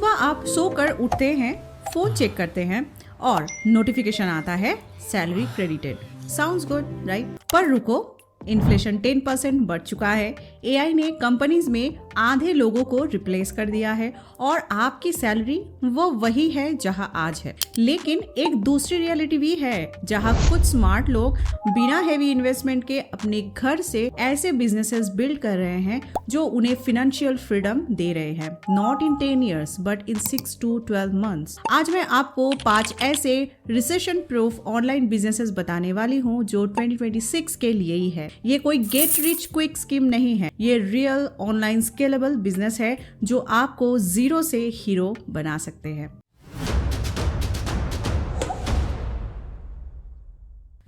सुबह आप सोकर उठते हैं, फोन चेक करते हैं और नोटिफिकेशन आता है salary credited. Sounds good right? पर रुको, इन्फ्लेशन 10% बढ़ चुका है। एआई ने कंपनीज में आधे लोगों को रिप्लेस कर दिया है और आपकी सैलरी वो वही है जहां आज है। लेकिन एक दूसरी रियलिटी भी है जहां कुछ स्मार्ट लोग बिना हेवी इन्वेस्टमेंट के अपने घर से ऐसे बिजनेसेस बिल्ड कर रहे हैं जो उन्हें फाइनेंशियल फ्रीडम दे रहे हैं। Not in 10 years but in 6 to 12 months। आज मैं आपको 5 ऐसे रिसेशन प्रूफ ऑनलाइन बिजनेसेस बताने वाली हूँ जो 2026 के लिए ही है। ये कोई गेट रिच क्विक स्कीम नहीं है, ये रियल ऑनलाइन स्केलेबल बिजनेस है जो आपको जीरो से हीरो बना सकते हैं।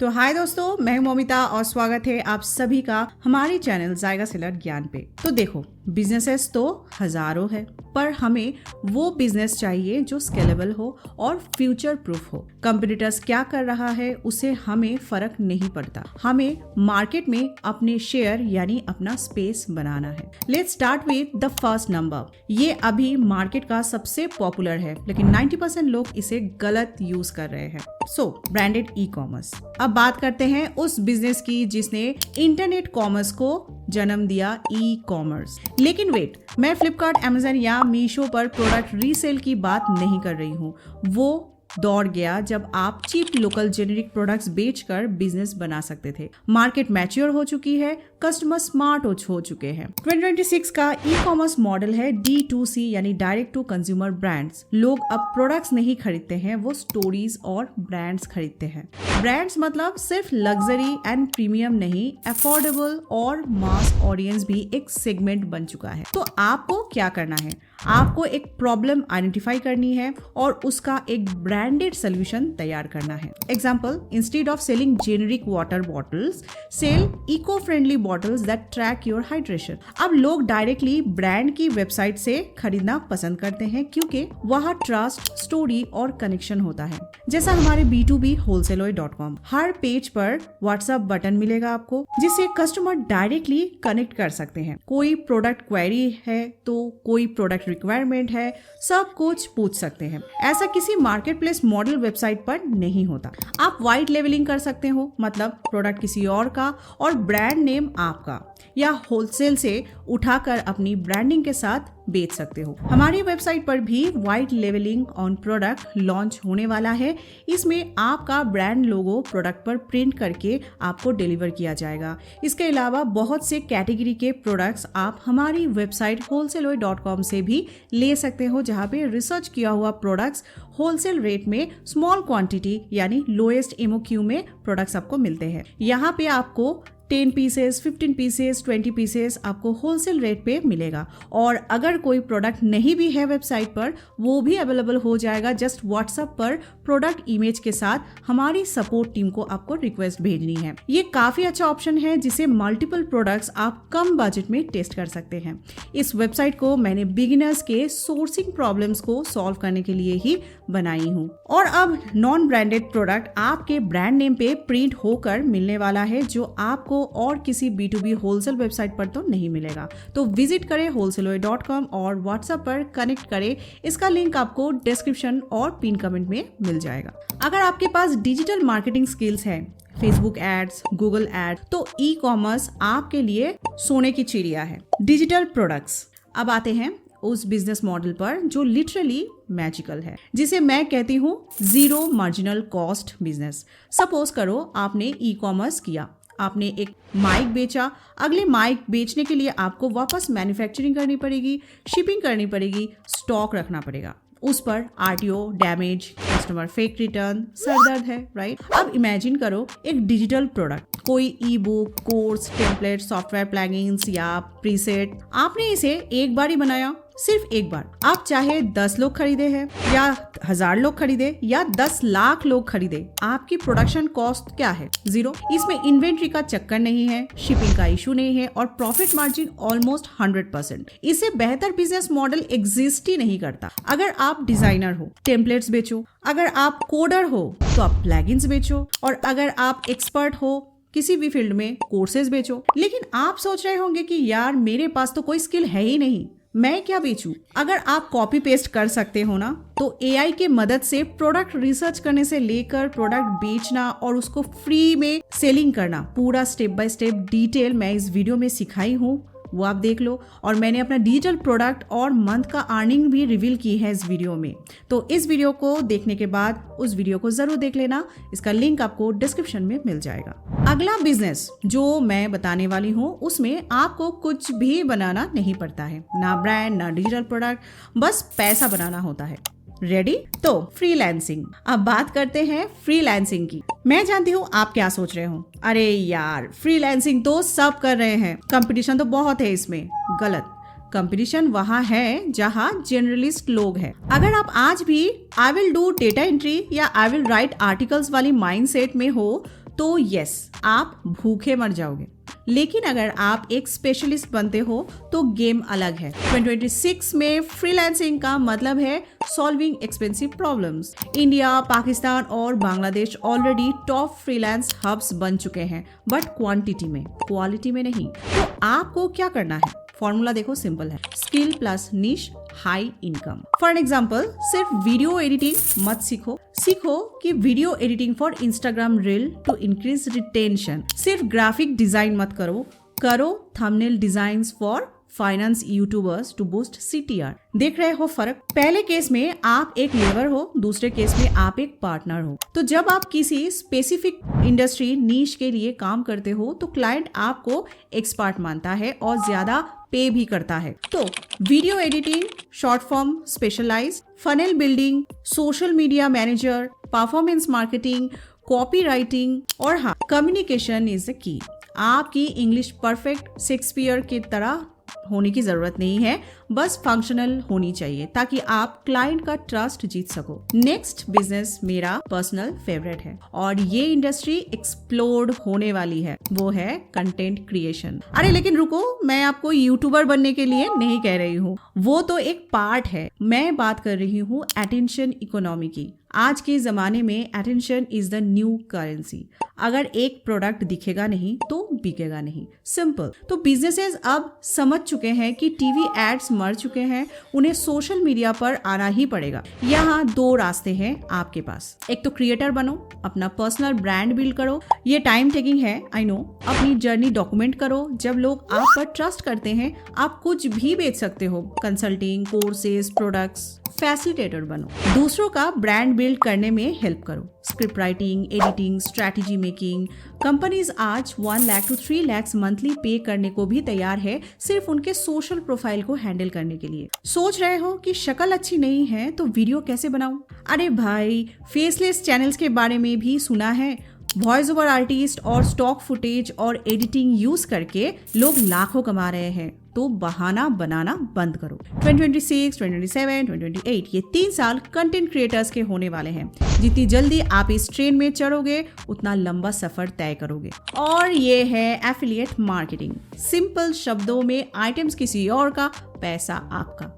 तो हाय दोस्तों, मैं हूं ममिता और स्वागत है आप सभी का हमारे चैनल जायका सेलर ज्ञान पे। तो देखो, बिजनेसेस तो हजारों है, पर हमें वो बिजनेस चाहिए जो स्केलेबल हो और फ्यूचर प्रूफ हो। कंपटीटर्स क्या कर रहा है उससे हमें फर्क नहीं पड़ता, हमें मार्केट में अपने शेयर यानी अपना स्पेस बनाना है। Let's start with the first number. ये अभी मार्केट का सबसे पॉपुलर है, लेकिन 90% लोग इसे गलत यूज कर रहे हैं। सो ब्रांडेड ई कॉमर्स। अब बात करते हैं उस बिजनेस की जिसने इंटरनेट कॉमर्स को जन्म दिया, ई कॉमर्स। लेकिन वेट, मैं फ्लिपकार्ट, अमेजन या मीशो पर प्रोडक्ट रीसेल की बात नहीं कर रही हूँ। वो दौड़ गया जब आप चीप लोकल जेनेरिक प्रोडक्ट्स बेचकर बिजनेस बना सकते थे। मार्केट मैच्योर हो चुकी है, कस्टमर स्मार्ट हो चुके हैं। 2026 का ई कॉमर्स मॉडल है D2C यानी डायरेक्ट टू कंज्यूमर ब्रांड्स। लोग अब प्रोडक्ट्स नहीं खरीदते हैं, वो स्टोरीज और ब्रांड्स खरीदते हैं। ब्रांड्स मतलब सिर्फ लग्जरी एंड प्रीमियम नहीं, अफोर्डेबल और मास ऑडियंस भी एक सेगमेंट बन चुका है। तो आपको क्या करना है? आपको एक प्रॉब्लम आइडेंटिफाई करनी है और उसका एक ब्रांडेड सोल्यूशन तैयार करना है। Example, instead of selling generic water bottles, sell eco friendly bottles that track your hydration. अब लोग डायरेक्टली ब्रांड की वेबसाइट से खरीदना पसंद करते हैं क्योंकि वहाँ ट्रस्ट, स्टोरी और कनेक्शन होता है। जैसा हमारे B2B wholesale.com, हर पेज पर व्हाट्सएप बटन मिलेगा आपको जिससे कस्टमर डायरेक्टली कनेक्ट कर सकते हैं। कोई प्रोडक्ट क्वेरी है तो कोई प्रोडक्ट रिक्वायरमेंट है, सब कुछ पूछ सकते हैं। ऐसा किसी मार्केट प्लेस मॉडल वेबसाइट पर नहीं होता। आप वाइट लेवलिंग कर सकते हो, मतलब प्रोडक्ट किसी और का और ब्रांड नेम आपका, या होलसेल से उठाकर अपनी ब्रांडिंग के साथ बेच सकते हो। हमारी वेबसाइट पर भी white labelling on product launch होने वाला है। इसमें आपका ब्रांड लोगो प्रोडक्ट पर प्रिंट करके आपको डिलीवर किया जाएगा। इसके अलावा बहुत से कैटेगरी के प्रोडक्ट्स आप हमारी वेबसाइट wholesale.com से भी ले सकते हो, जहां पे रिसर्च किया हुआ प्रोडक्ट्स होलसेल रेट में स्मॉल क्वांटिटी यानी लोएस्ट MOQ में प्रोडक्ट्स आपको मिलते हैं। यहाँ पे आपको 10 पीसेस, 15 पीसेस, 20 पीसेस आपको होलसेल रेट पे मिलेगा। और अगर कोई प्रोडक्ट नहीं भी है वेबसाइट पर, वो भी अवेलेबल हो जाएगा। जस्ट व्हाट्सएप पर प्रोडक्ट इमेज के साथ हमारी सपोर्ट टीम को आपको रिक्वेस्ट भेजनी है। ये काफी अच्छा ऑप्शन है जिसे मल्टीपल प्रोडक्ट्स आप कम बजट में टेस्ट कर सकते हैं। इस वेबसाइट को मैंने बिगिनर्स के सोर्सिंग प्रॉब्लम्स को सॉल्व करने के लिए ही बनाई हूँ। और अब नॉन ब्रांडेड प्रोडक्ट आपके ब्रांड नेम पे प्रिंट होकर मिलने वाला है, जो आपको और किसी B2B होलसेल वेबसाइट पर तो नहीं मिलेगा। तो विजिट करें wholesale.com और व्हाट्सएप पर कनेक्ट करें। इसका लिंक आपको डिस्क्रिप्शन और पिन कमेंट में मिल जाएगा। अगर आपके पास डिजिटल मार्केटिंग स्किल्स है, फेसबुक एड्स, गूगल एड, तो ई कॉमर्स आपके लिए सोने की चिड़िया है। Digital products. अब आते हैं उस बिजनेस मॉडल पर जो लिटरली मैजिकल है, जिसे मैं कहती हूँ zero marginal cost business. Suppose करो आपने ई कॉमर्स किया, आपने एक माइक बेचा। अगले माइक बेचने के लिए आपको वापस मैन्युफैक्चरिंग करनी पड़ेगी, शिपिंग करनी पड़ेगी, स्टॉक रखना पड़ेगा। उस पर RTO, damage, customer fake return, सरदर्द है, राइट? अब इमेजिन करो एक डिजिटल प्रोडक्ट, कोई ई book, course, template, software plugins या प्रीसेट। आपने इसे एक बार ही बनाया, सिर्फ एक बार। आप चाहे 10 लोग खरीदे हैं या 1000 लोग खरीदे या 10 लाख लोग खरीदे, आपकी प्रोडक्शन कॉस्ट क्या है? 0। इसमें इन्वेंट्री का चक्कर नहीं है, शिपिंग का इशू नहीं है और प्रॉफिट मार्जिन ऑलमोस्ट 100%। इससे बेहतर बिजनेस मॉडल एग्जिस्ट ही नहीं करता। अगर आप डिजाइनर हो, टेम्पलेट्स बेचो। अगर आप कोडर हो तो आप प्लगइन्स बेचो। और अगर आप एक्सपर्ट हो किसी भी फील्ड में, कोर्सेज बेचो। लेकिन आप सोच रहे होंगे कि यार मेरे पास तो कोई स्किल है ही नहीं, मैं क्या बेचूं? अगर आप कॉपी पेस्ट कर सकते हो ना, तो एआई के मदद से प्रोडक्ट रिसर्च करने से लेकर प्रोडक्ट बेचना और उसको फ्री में सेलिंग करना, पूरा स्टेप बाय स्टेप डिटेल मैं इस वीडियो में सिखाई हूँ, वो आप देख लो। और मैंने अपना डिजिटल प्रोडक्ट और मंथ का अर्निंग भी रिवील की है इस वीडियो में। तो इस वीडियो को देखने के बाद उस वीडियो को जरूर देख लेना, इसका लिंक आपको डिस्क्रिप्शन में मिल जाएगा। अगला बिजनेस जो मैं बताने वाली हूँ उसमें आपको कुछ भी बनाना नहीं पड़ता है, ना ब्रांड ना डिजिटल प्रोडक्ट, बस पैसा बनाना होता है। रेडी? तो फ्रीलांसिंग। अब बात करते हैं फ्रीलांसिंग की। मैं जानती हूँ आप क्या सोच रहे हो, अरे यार फ्रीलांसिंग तो सब कर रहे हैं, कंपटीशन तो बहुत है इसमें। गलत, कंपटीशन वहाँ है जहाँ जनरलिस्ट लोग हैं। अगर आप आज भी I will do data entry या आई विल राइट आर्टिकल्स वाली माइंडसेट में हो तो यस, आप भूखे मर जाओगे। लेकिन अगर आप एक स्पेशलिस्ट बनते हो तो गेम अलग है। 2026 में फ्रीलांसिंग का मतलब है solving expensive problems. India, Pakistan और Bangladesh already top freelance hubs बन चुके हैं, बट क्वांटिटी में, क्वालिटी में नहीं। तो आपको क्या करना है? फॉर्मूला देखो, सिंपल है, skill plus niche high income. For example, सिर्फ वीडियो एडिटिंग मत सीखो कि video editing for Instagram reel to increase retention. सिर्फ ग्राफिक डिजाइन मत करो thumbnail designs for finance YouTubers to boost CTR। देख रहे हो फर्क? पहले केस में आप एक लेबर हो, दूसरे केस में आप एक पार्टनर हो। तो जब आप किसी स्पेसिफिक इंडस्ट्री नीश के लिए काम करते हो तो क्लाइंट आपको एक्सपर्ट मानता है और ज्यादा पे भी करता है। तो video editing, short form specialise, funnel building, social media manager, performance marketing, copy writing और हाँ, कम्युनिकेशन इज द की। आपकी इंग्लिश परफेक्ट शेक्सपियर की तरह होने की जरूरत नहीं है, बस फंक्शनल होनी चाहिए ताकि आप क्लाइंट का ट्रस्ट जीत सको। नेक्स्ट बिजनेस मेरा पर्सनल फेवरेट है और ये इंडस्ट्री एक्सप्लोड होने वाली है, वो है कंटेंट क्रिएशन। अरे लेकिन रुको, मैं आपको यूट्यूबर बनने के लिए नहीं कह रही हूँ, वो तो एक पार्ट है। मैं बात कर रही हूँ अटेंशन इकोनॉमी की। आज के जमाने में attention is the new currency. अगर एक प्रोडक्ट दिखेगा नहीं तो बिकेगा नहीं, सिंपल। तो बिजनेसेस अब समझ चुके हैं कि टीवी एड्स मर चुके हैं, उन्हें सोशल मीडिया पर आना ही पड़ेगा। यहाँ दो रास्ते हैं आपके पास। एक तो क्रिएटर बनो, अपना पर्सनल ब्रांड बिल्ड करो। ये टाइम टेकिंग है, आई नो। अपनी जर्नी डॉक्यूमेंट करो। जब लोग आप पर ट्रस्ट करते हैं, आप कुछ भी बेच सकते हो। कंसल्टिंग, कोर्सेज, प्रोडक्ट्स, फैसिलिटेटर बनो। दूसरों का ब्रांड बिल्ड करने में हेल्प करो। Script writing, editing, strategy making. Companies आज 1 लाख to 3 लाख मंथली पे करने को भी तैयार है, सिर्फ उनके सोशल प्रोफाइल को हैंडल करने के लिए। सोच रहे हो कि शक्ल अच्छी नहीं है तो वीडियो कैसे बनाऊं? अरे भाई, फेसलेस चैनल्स के बारे में भी सुना है। वॉइस ओवर आर्टिस्ट और स्टॉक फुटेज और एडिटिंग यूज करके लोग लाखों कमा रहे हैं। तो बहाना बनाना बंद करो। 2026, 2027, 2028 ये 3 साल कंटेंट क्रिएटर्स के होने वाले हैं। जितनी जल्दी आप इस ट्रेन में चढ़ोगे उतना लंबा सफर तय करोगे। और ये है एफिलिएट मार्केटिंग। सिंपल शब्दों में आइटम्स किसी और का, पैसा आपका।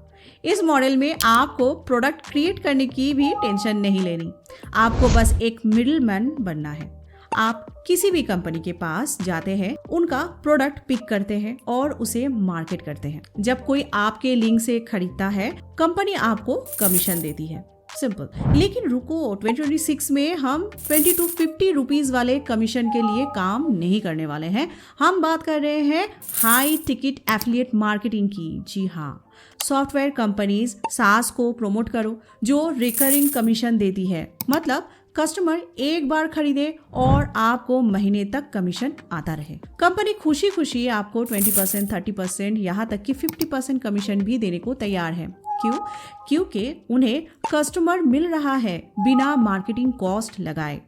इस मॉडल में आपको प्रोडक्ट क्रिएट करने की भी टेंशन नहीं लेनी, आपको बस एक मिडलमैन बनना है। आप किसी भी कंपनी के पास जाते हैं, उनका प्रोडक्ट पिक करते हैं और उसे मार्केट करते हैं। जब कोई आपके लिंक से खरीदता है, कंपनी आपको कमीशन देती है, सिंपल। लेकिन रुको, 2026 में हम 20 to 50 रुपीज वाले कमीशन के लिए काम नहीं करने वाले हैं। हम बात कर रहे हैं हाई टिकट एफिलिएट मार्केटिंग की। जी हाँ, सॉफ्टवेयर कंपनीज SaaS को प्रमोट करो जो रिकरिंग कमीशन देती है। मतलब कस्टमर एक बार खरीदे और आपको महीने तक कमीशन आता रहे। कंपनी खुशी खुशी आपको 20%, 30%, यहाँ तक कि 50% कमीशन भी देने को तैयार है। क्यों? क्योंकि उन्हें कस्टमर मिल रहा है बिना मार्केटिंग कॉस्ट लगाए।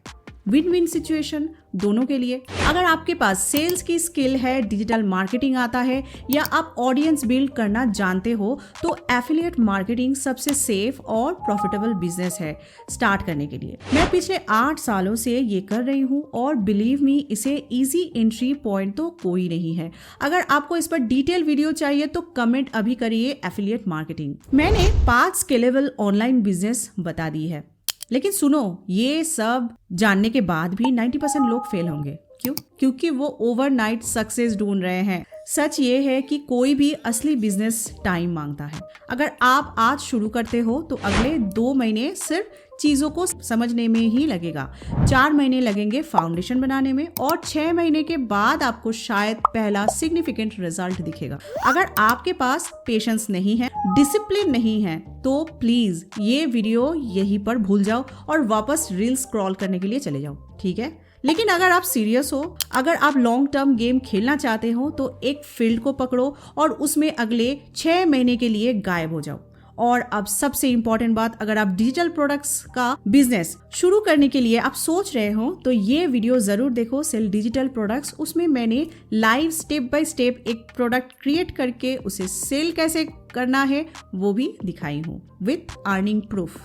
विन विन सिचुएशन दोनों के लिए। अगर आपके पास सेल्स की स्किल है, डिजिटल मार्केटिंग आता है या आप ऑडियंस बिल्ड करना जानते हो तो एफिलिएट मार्केटिंग सबसे सेफ और प्रॉफिटेबल बिजनेस है स्टार्ट करने के लिए। मैं पिछले 8 सालों से ये कर रही हूँ और बिलीव मी, इसे इजी एंट्री पॉइंट तो कोई नहीं है। अगर आपको इस पर डिटेल वीडियो चाहिए तो कमेंट अभी करिए एफिलिएट मार्केटिंग। मैंने 5 स्केलेबल ऑनलाइन बिजनेस बता दी है, लेकिन सुनो, ये सब जानने के बाद भी 90% लोग फेल होंगे। क्यों? क्योंकि वो ओवरनाइट सक्सेस ढूंढ रहे हैं। सच ये है कि कोई भी असली बिजनेस टाइम मांगता है। अगर आप आज शुरू करते हो तो अगले 2 महीने सिर्फ चीज़ों को समझने में ही लगेगा, 4 महीने लगेंगे फाउंडेशन बनाने में और 6 महीने के बाद आपको शायद पहला सिग्निफिकेंट रिजल्ट दिखेगा। अगर आपके पास पेशेंस नहीं है, डिसिप्लिन नहीं है, तो प्लीज ये वीडियो यहीं पर भूल जाओ और वापस रील स्क्रॉल करने के लिए चले जाओ, ठीक है। लेकिन अगर आप सीरियस हो, अगर आप लॉन्ग टर्म गेम खेलना चाहते हो तो एक फील्ड को पकड़ो और उसमें अगले 6 महीने के लिए गायब हो जाओ। और अब सबसे इंपॉर्टेंट बात, अगर आप डिजिटल प्रोडक्ट्स का बिजनेस शुरू करने के लिए आप सोच रहे हो तो ये वीडियो जरूर देखो, सेल डिजिटल प्रोडक्ट्स। उसमें मैंने लाइव स्टेप बाय स्टेप एक प्रोडक्ट क्रिएट करके उसे सेल कैसे करना है वो भी दिखाई हूँ विथ अर्निंग प्रूफ।